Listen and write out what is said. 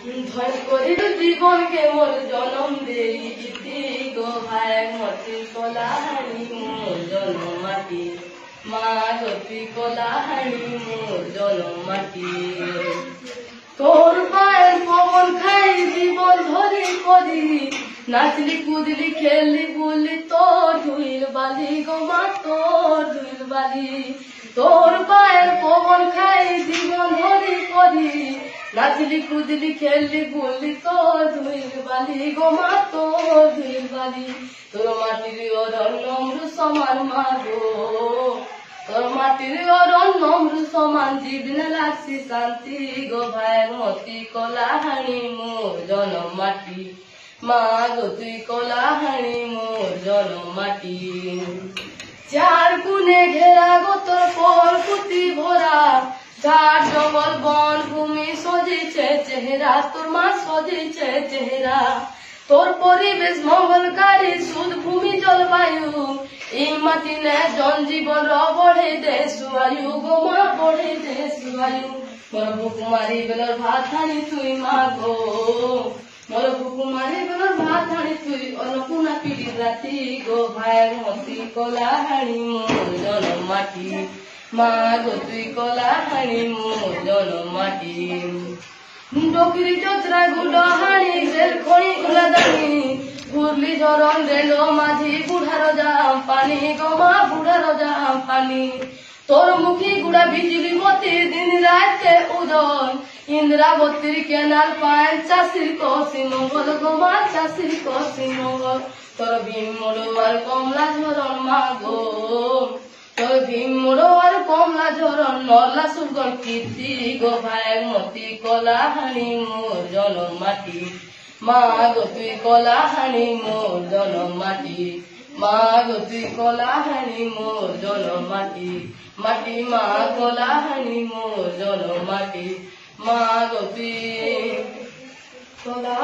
ধর করিল জীবনকে মোর জনম দেই ইতি গো ভাই মতি কলাহানি মোর জনম মাটি মা গতি কলাহানি মোর জনম মাটি তোর পায়ের পবন খাই জীবন ধরি করি নাচলি কুদলি খেললি বললি তোর ধুইল বালি গো মা তোর ধুইল বালি তোর পায়ের পবন খাই জীবন ধরি করি নাচলি কুদলি খেললি বললি তোর ধুইল বালি গো মা তোর ধুইল বালি তোর মাটির অরণ্য নম্র সমান মা গো তোর মাটির অরণ্য নম্র সমান জীবনে লাগছি শান্তি গো ভাই মতি কলাহানি মোর জনম মাটি মা গো তুই কলাহানি মোর জনম মাটি চার গুণে ঘেরা গো তোর কলকুতি ভরা ঝাড় জঙ্গল বন ভূমি সজেছে চেহারা তোর মা সজেছে চেহারা তোর পরিবেশ মঙ্গলকারী শুদ্ধ ভূমি জলবায়ু এই মাটি নে জনজীবন বঢ়ে দে সুবায়ু গো মা বঢ়ে দে সুবায়ু মোর ভুকুমারি বেলর ভাত হানি তুই মা গো মোর ভুকুমারি বেলর ভাত হানি তুই অন্নপূর্ণা পিড়ি রাতি গো ভাই মতি কলাহানি মোর জনম মাটি মা গো তুই কলাহানি মোর জনম মাটি ডকিরি চত্রা গুড হানি রেল খনি উলাদানি ঘুরলি ঝরন রেল মাঝি বুড়ার জাম পানি গো মা বুড়ার জাম পানি তোর মুখী গুড়া বিজলি মতি দিন রাতে উদয় ইন্দ্রাবতীর কেনাল পায় চাষির কষি মঙ্গল গো মা চাষির কষি মঙ্গল তোর ভীম মোড়োয়ার কমলা ঝরন মা গো তোর ভীম মোড়োয়ার কমলা ঝরন নরলা সুগর কীর্তি গো ভাই মতি কলাহানি মোর জনম মাটি মা গো তুই কলাহানি মোর জনম মাটি মা গো তুই কলাহানি মোর জনম মাটি মাটি মা কলাহানি মোর জনম মাটি মা গো তুই কলা